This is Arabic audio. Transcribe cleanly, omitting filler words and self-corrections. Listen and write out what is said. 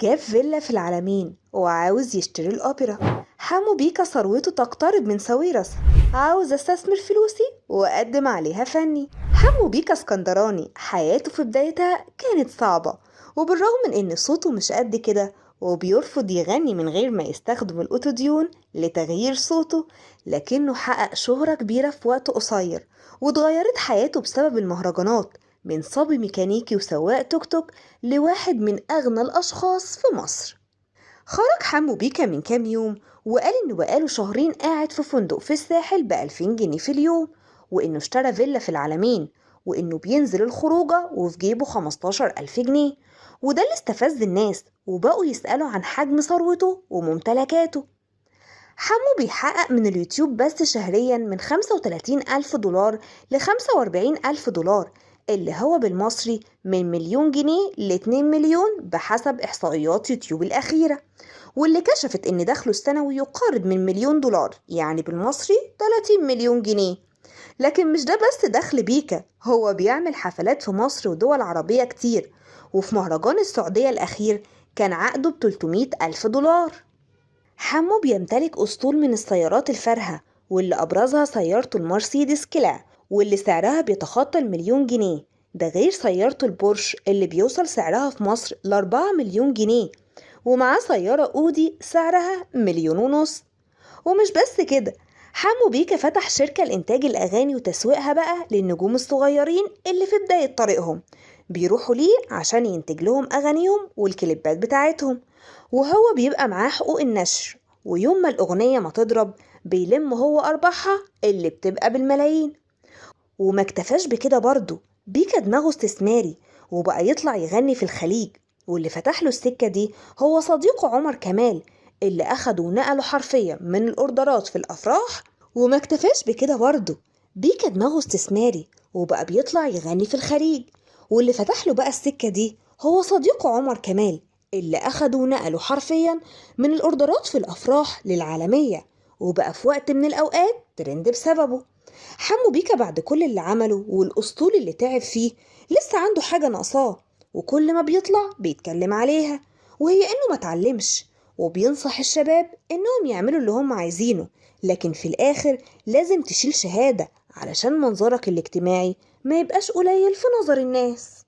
جاب فيلا في العلمين وعاوز يشتري الأوبرا. حمو بيكا ثروته تقترب من ساويرس، عاوز استثمر فلوسي وأقدم عليها فني. حمو بيكا اسكندراني، حياته في بدايتها كانت صعبة، وبالرغم من ان صوته مش قد كده وبيرفض يغني من غير ما يستخدم الأوتوديون لتغيير صوته، لكنه حقق شهرة كبيرة في وقت قصير، واتغيرت حياته بسبب المهرجانات، من صبي ميكانيكي وسواق توك توك لواحد من أغنى الأشخاص في مصر. خرج حمو بيكا من كام يوم وقال إنه بقاله شهرين قاعد في فندق في الساحل ب2000 جنيه في اليوم، وإنه اشترى فيلا في العلمين، وإنه بينزل الخروجة وفي جيبه 15,000 جنيه. وده اللي استفز الناس وبقوا يسألوا عن حجم ثروته وممتلكاته. حمو بيحقق من اليوتيوب بس شهريا من 35,000 دولار ل45,000 دولار، اللي هو بالمصري من 1,000,000 جنيه ل2 مليون بحسب إحصائيات يوتيوب الأخيرة، واللي كشفت إن دخله السنوي يقارب من 1,000,000 دولار، يعني بالمصري 30 مليون جنيه. لكن مش ده بس دخل بيكا، هو بيعمل حفلات في مصر ودول عربية كتير، وفي مهرجان السعودية الأخير كان عقده ب300,000 دولار. حمو بيمتلك أسطول من السيارات الفارهة، واللي أبرزها سيارته المرسيدس كلا، واللي سعرها بيتخطى 1,000,000 جنيه، ده غير سيارته البورش اللي بيوصل سعرها في مصر ل4 مليون جنيه، ومعاه سيارة أودي سعرها 1,500,000. ومش بس كده، حمو بيكا فتح شركة لإنتاج الأغاني وتسويقها بقى للنجوم الصغيرين اللي في بداية طريقهم، بيروحوا ليه عشان ينتج لهم أغانيهم والكليبات بتاعتهم، وهو بيبقى معاه حقوق النشر، ويوم ما الأغنية ما تضرب بيلم هو أرباحها اللي بتبقى بالملايين. وما اكتفاش بكده برضه، بيكا دماغه استثماري وبقى يطلع يغني في الخليج، واللي فتح له السكة دي هو صديقه عمر كمال، اللي أخده ونقله حرفيا من الأوردرات في الأفراح. وما اكتفاش بكده برضه، بيكا دماغه استثماري وبقى بيطلع يغني في الخليج، واللي فتح له بقى السكة دي هو صديقه عمر كمال، اللي أخده ونقله حرفيا من الأوردرات في الأفراح للعالمية، وبقى في وقت من الأوقات ترند بسببه. حمو بيكا بعد كل اللي عمله والأسطول اللي تعب فيه لسه عنده حاجة ناقصاه، وكل ما بيطلع بيتكلم عليها، وهي إنه ما اتعلمش، وبينصح الشباب إنهم يعملوا اللي هم عايزينه، لكن في الآخر لازم تشيل شهادة علشان منظرك الاجتماعي ما يبقاش قليل في نظر الناس.